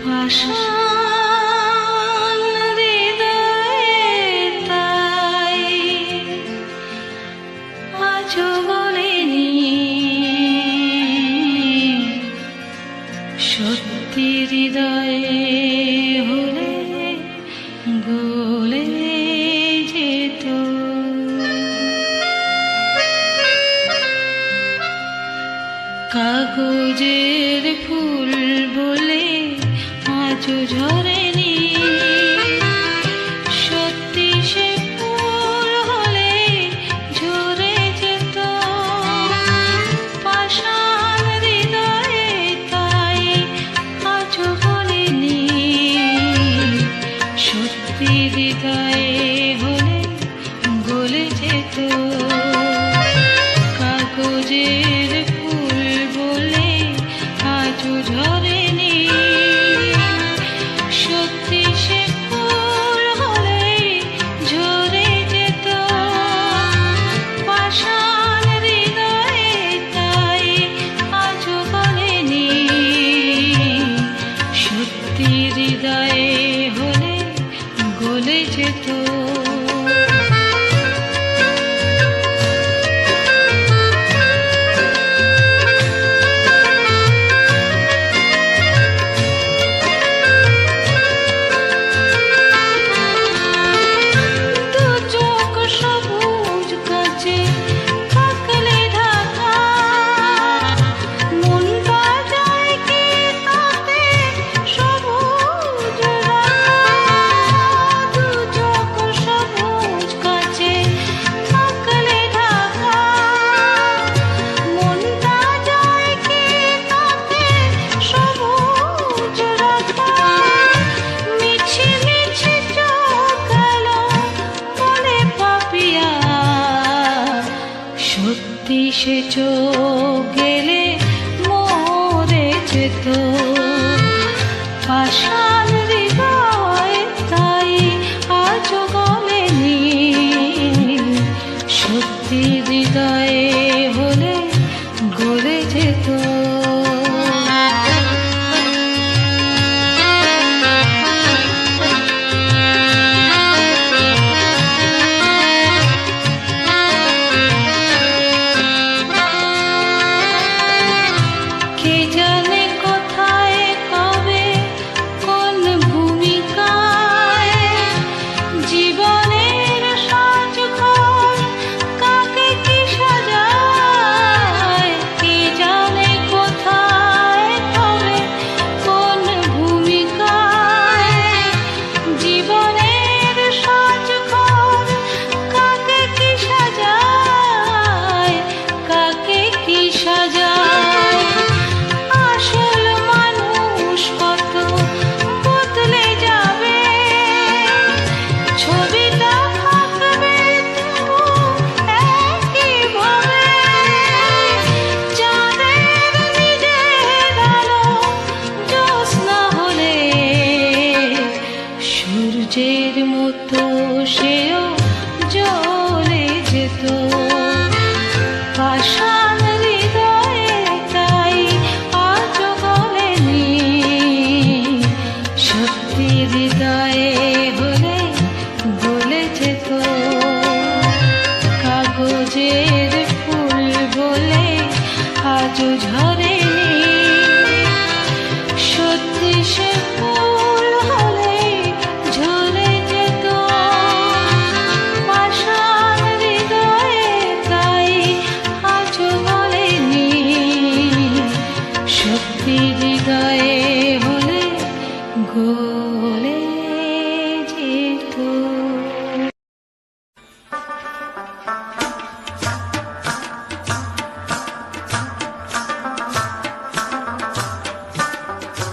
পাষাণ হৃদয়ে তাই আজও বলেনি সত্যি হৃদয়ে হলে গলে যেত। কাগজের ফুল বলে আজও ঝরেনি, সত্যি সে ফুল হলে ঝরে যেত। পাষাণ হৃদয়ে তাই আজও বলেনি সত্যি হৃদয়ে হলে গলে যেত। কাগজের ফুল বলে আজও ঝরেনি, সত্যি সে ফুল হলে ঝরে যেত। পাষাণ হৃদয়ে তাই আজও বলেনি সত্যি হৃদয়ে হলে গলে যেত। সত্যি সে চোখ গেলে মরে যেত। পাষাণ হৃদয় তাই আজও গলেনি সত্যি হৃদয়ে হলে গলে যেত। সূর্যের মতো সেও জ্বলে যেত। পাষাণ হৃদয়ে তাই আজও গলেনি সত্যি হৃদয়ে হলে গলে যেত। কাগজের ফুল বলে আজও ঝরেনি, সত্যি সে ফুল হলে ঝরে যেত। পাষাণ হৃদয়ে তাই আজও বলেনি সত্যি হৃদয়ে হলে